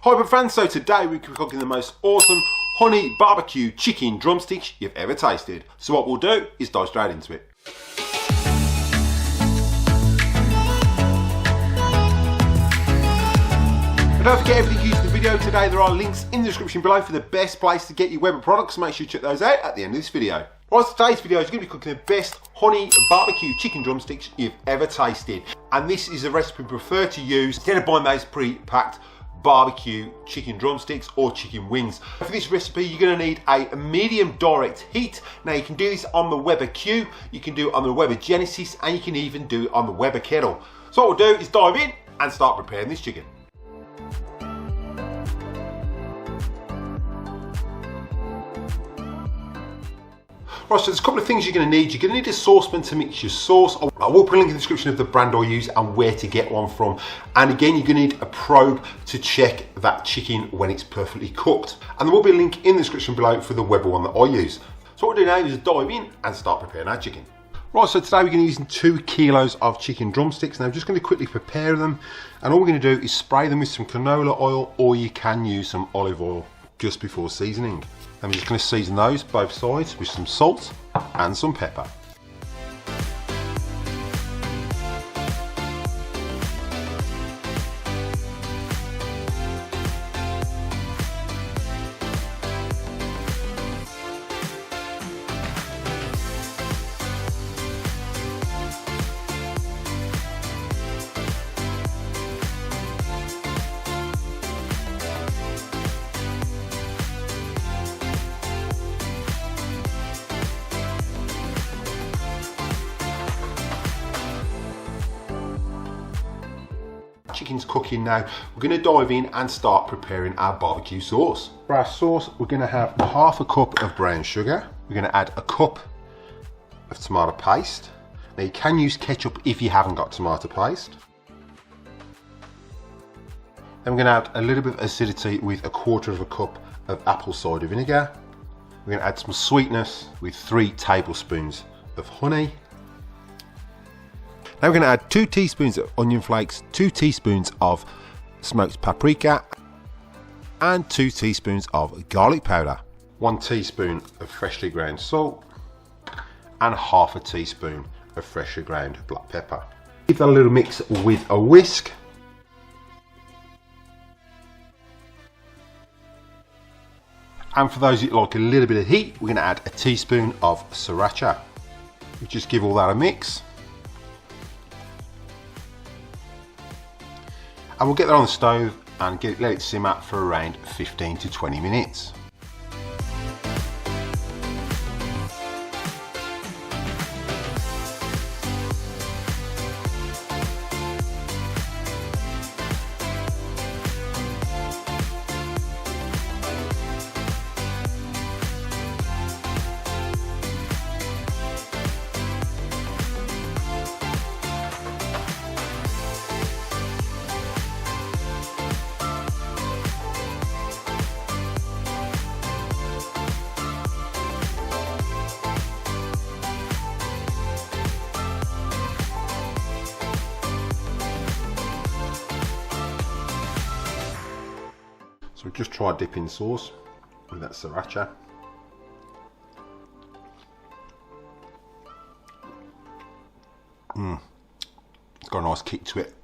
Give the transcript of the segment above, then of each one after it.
Hi Weber fans, so today we're cooking the most awesome honey barbecue chicken drumsticks you've ever tasted. So what we'll do is dive straight into it. But don't forget everything used in the video today, there are links in the description below for the best place to get your Weber products, so make sure you check those out at the end of this video. Right, so today's video is going to be cooking the best honey barbecue chicken drumsticks you've ever tasted. And this is a recipe we prefer to use instead of buying those pre-packed barbecue chicken drumsticks or chicken wings. For this recipe you're going to need a medium direct heat. Now you can do this on the Weber Q, you can do it on the Weber Genesis, and you can even do it on the Weber kettle. So what we'll do is dive in and start preparing this chicken. Right, so there's a couple of things you're going to need. You're going to need a saucepan to mix your sauce. I will put a link in the description of the brand I use and where to get one from. And again, you're going to need a probe to check that chicken when it's perfectly cooked. And there will be a link in the description below for the Weber one that I use. So what we'll do now is dive in and start preparing our chicken. Right, so today we're going to be using 2 kilos of chicken drumsticks. Now I'm just going to quickly prepare them. And all we're going to do is spray them with some canola oil, or you can use some olive oil just before seasoning. I'm just going to season those both sides with some salt and some pepper. Chicken's cooking now. We're going to dive in and start preparing our barbecue sauce. For our sauce, we're going to have half a cup of brown sugar. We're going to add a cup of tomato paste. Now you can use ketchup if you haven't got tomato paste. Then we're going to add a little bit of acidity with a quarter of a cup of apple cider vinegar. We're going to add some sweetness with 3 tablespoons of honey. Now we're going to add 2 teaspoons of onion flakes, 2 teaspoons of smoked paprika, and 2 teaspoons of garlic powder, 1 teaspoon of freshly ground salt, and half a teaspoon of freshly ground black pepper. Give that a little mix with a whisk. And for those that like a little bit of heat, we're going to add a teaspoon of Sriracha. We just give all that a mix. And we'll get that on the stove and let it simmer for around 15 to 20 minutes. So just try dipping sauce with that Sriracha. It's got a nice kick to it.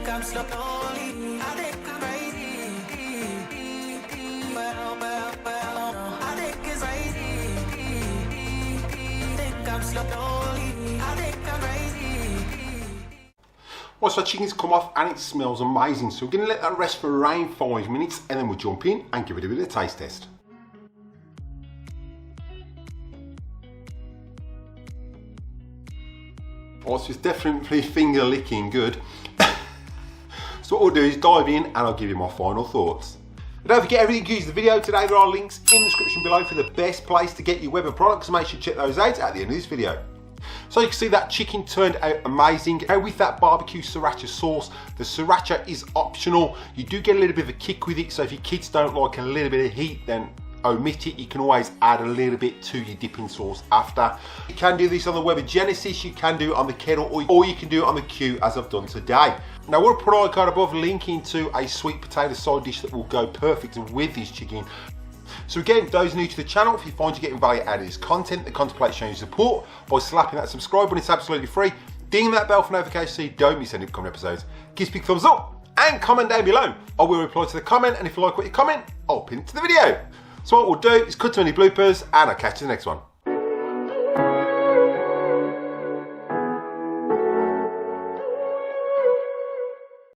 I'm slowly, I think I'm crazy. I think it's crazy. Think I'm slowly, I think I'm crazy. Right, so chicken's come off and it smells amazing. So we're going to let that rest for around 5 minutes and then we'll jump in and give it a bit of a taste test. Right, so it's definitely finger licking good. So what we'll do is dive in and I'll give you my final thoughts. But don't forget, everything you use in the video today, there are links in the description below for the best place to get your Weber products. Make sure you check those out at the end of this video. So you can see that chicken turned out amazing. Now with that barbecue Sriracha sauce, the Sriracha is optional. You do get a little bit of a kick with it, so if your kids don't like a little bit of heat, then omit it. You can always add a little bit to your dipping sauce after. You can do this on the Weber Genesis, you can do it on the kettle, or you can do it on the Q as I've done today. Now we'll put our card above linking to a sweet potato side dish that will go perfect with this chicken. So again, those new to the channel, if you find you're getting value out of this content, that contemplate showing your support by slapping that subscribe button. It's absolutely free. Ding that bell for notifications so you don't miss any upcoming episodes. Give us a big thumbs up and comment down below. I will reply to the comment, and if you like what you comment, I'll pin it to the video. So what we'll do is cut to any bloopers and I'll catch you in the next one.